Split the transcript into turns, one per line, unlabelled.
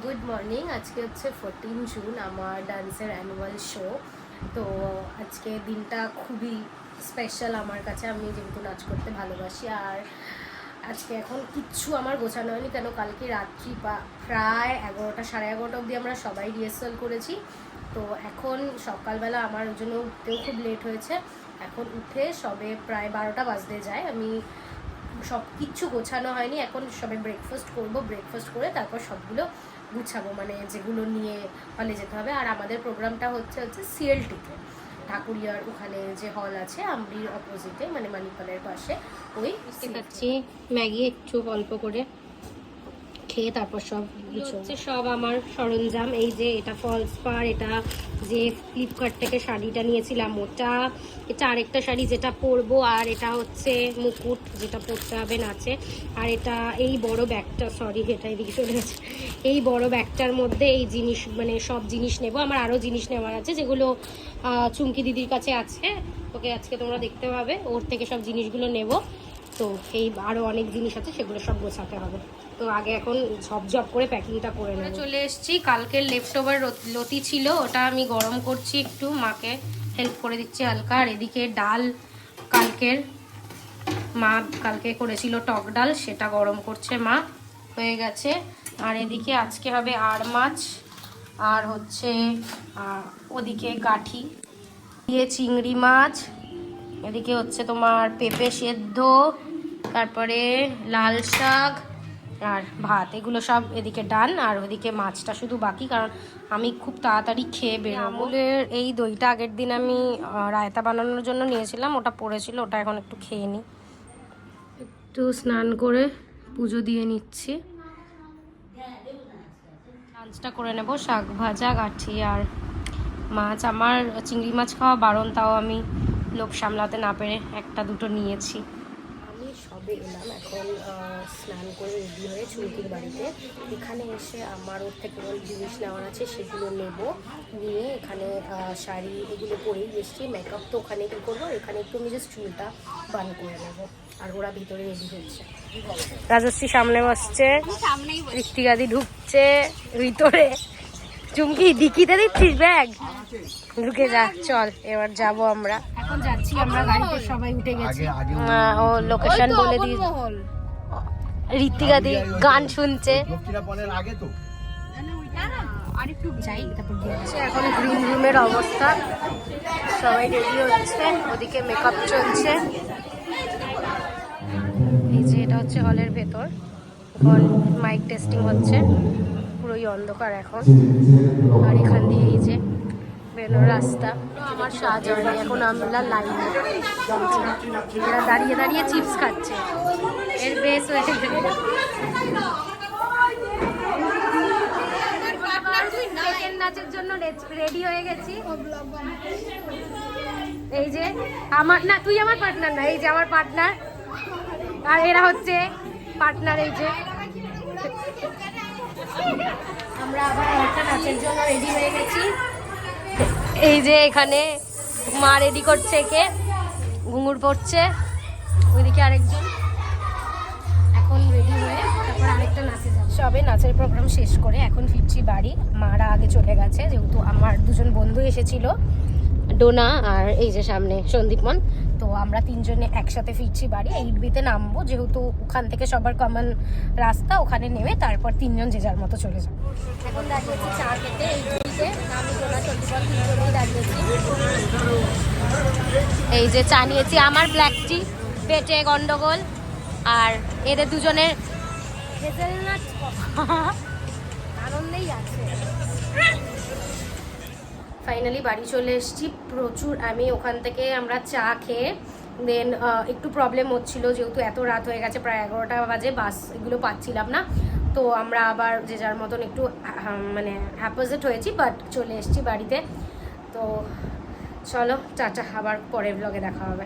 Good morning. আজকে হচ্ছে 14 June, আমার ডান্সের অ্যানুয়াল শো। তো আজকে দিনটা খুবই স্পেশাল আমার কাছে। আমি যেহেতু নাচ করতে ভালোবাসি, আর আজকে এখন কিচ্ছু আমার গোছানো হয়নি, কেন কালকে রাত্রি প্রায় 11টা, 11:30 অবধি আমরা সবাই রিহার্সাল করেছি। তো এখন সকালবেলা আমার ওই জন্য উঠতেও খুব লেট হয়েছে। এখন উঠে সবে প্রায় 12টা বাজতে যায়। আমি সব কিচ্ছু গোছানো হয়নি, এখন সবে ব্রেকফাস্ট করব। ব্রেকফাস্ট করে তারপর সবগুলো গুছাবো, মানে যেগুলো নিয়ে হলে যেতে হবে। আর আমাদের প্রোগ্রামটা হচ্ছে সিএলটিতে, ঢাকুরিয়ার ওখানে যে হল আছে আমরির অপোজিটে, মানে মানিপালের পাশে। ওই খাচ্ছি ম্যাগি একটু অল্প করে খেয়ে তারপর সব হচ্ছে সব আমার সরঞ্জাম। এই যে এটা ফলস পার, এটা যে ফ্লিপকার্ট থেকে শাড়িটা নিয়েছিলাম ওটা, এটা আরেকটা শাড়ি যেটা পরবো, আর এটা হচ্ছে মুকুট যেটা পরতে হবে নাচে। আর এটা এই বড় ব্যাগটা, সরি এটা এদিকে চলে গেছে, এই বড় ব্যাগটার মধ্যে এই জিনিস, মানে সব জিনিস নেব। আমার আরও জিনিস নেওয়ার আছে যেগুলো চুমকি দিদির কাছে আছে, ওকে আজকে তোমরা দেখতে পাবে, ওর থেকে সব জিনিসগুলো নেব। তো এই আরও অনেক জিনিস আছে, সেগুলো সব গোছাতে হবে। তো আগে এখন ঝপঝপ করে প্যাকিংটা করে নেব। চলে এসেছি, কালকের লেফট ওভার লতি ছিল, ওটা আমি গরম করছি, একটু মাকে হেল্প করে দিচ্ছি হালকা। আর এদিকে ডাল, কালকের মা কালকে করেছিল টক ডাল, সেটা গরম করছে মা, হয়ে গেছে। আর এদিকে আজকে হবে আর মাছ, আর হচ্ছে ওদিকে গাঠি দিয়ে চিংড়ি মাছ, এদিকে হচ্ছে তোমার পেঁপে সেদ্ধ, তারপরে লাল শাক আর ভাত, এগুলো সব এদিকে ডান। আর ওদিকে মাছটা শুধু বাকি, কারণ আমি খুব তাড়াতাড়ি খেয়ে বেরোবো। আমুলের এই দইটা আগের দিন আমি রায়তা বানানোর জন্য নিয়েছিলাম, ওটা পড়েছিল, ওটা এখন একটু খেয়ে নিই। একটু স্নান করে পুজো দিয়ে নিচ্ছি, লাঞ্চটা করে নেব। শাক ভাজা, গাঠি আর মাছ। আমার চিংড়ি মাছ খাওয়া বারণ, তাও আমি লোভ সামলাতে না পেরে একটা দুটো নিয়েছি। আমি সবে এলাম এখন স্নান করে রেডি হয়ে চুমকির বাড়িতে। এখানে এসে আমার ওর থেকে জিনিস নেওয়ার আছে, সেগুলো নেব। নিয়ে এখানে শাড়ি এগুলো পরেই এসছি। মেকআপ তো ওখানে কী করবো, এখানে একটু আমি জাস্ট চুলটা বান করে নেবো। আর ওরা ভিতরে রেডি হচ্ছে, রাজশ্রী সামনে বসছে, ঋত্বিকাদি ঢুকছে ভিতরে। চুমকি ডিকিতে দিচ্ছিস ব্যাগ? ঢুকে যা, চল এবার যাব আমরা। এখন যাচ্ছি আমরা, গাড়িতে সবাই উঠে গেছি। ও লোকেশন বলে দিই, ঋত্বিকাদি গান শুনছে। এখন গ্রিন রুমের অবস্থা, সবাই রেডি হচ্ছে, ওদিকে মেকআপ চলছে। এই যে এটা হচ্ছে হলের ভেতর, হল মাইক টেস্টিং হচ্ছে, পুরোই অন্ধকার এখন। আর এখান দিয়ে এই যে বেরোনোর রাস্তা, আমার সাজ হয়নি, এখন আমরা লাইনে এরা দাঁড়িয়ে দাঁড়িয়ে চিপস খাচ্ছে, এর বেশ হয়ে নাচের জন্য রেডি হয়ে গেছি। এই যে আমার, না তুই আমার পার্টনার না, এই যে আমার পার্টনার, আর এরা হচ্ছে পার্টনার। এই যে আমরা আবার একটা নাচের জন্য রেডি হয়ে গেছি। এই যে এখানে মা রেডি করছে, একে ঘুঙুর পড়ছে, ওইদিকে আরেকজন এখন রেডি হয়ে তারপর আরেকটা নাচে যাবে। সবে নাচের প্রোগ্রাম শেষ করে এখন ফিরছি বাড়ি। মারা আগে চলে গেছে, যেহেতু আমার দুজন বন্ধু এসেছিল, ডোনা আর এই যে সামনে সন্দীপমন। তো আমরা তিনজনে একসাথে ফিরছি বাড়ি। 8Bতে নামবো, যেহেতু ওখান থেকে সবার কমন রাস্তা, ওখানে নেমে তারপর তিনজন যে যার মতো চলে যাবো। এখন দাঁড়িয়েছি চা খেতে, 8Bতে আমি ডোনা সন্দীপমন তিনজনেই দাঁড়িয়েছি। এই যে চা নিয়েছি, আমার ব্ল্যাক টি, পেটে গন্ডগোল, আর এদের দুজনের হেজেলনাট আনন্দেই আছে। ফাইনালি বাড়ি চলে এসেছি, প্রচুর। আমি ওখান থেকে আমরা চা খেয়ে দেন একটু প্রবলেম হচ্ছিল, যেহেতু এত রাত হয়ে গেছে, প্রায় 11টা বাজে, বাস এগুলো পাচ্ছিলাম না। তো আমরা আবার যে যার মতন একটু মানে হ্যাপোজেট হয়েছি, বাট চলে এসেছি বাড়িতে। তো চলো টাটা, আবার পরের ব্লগে দেখা হবে।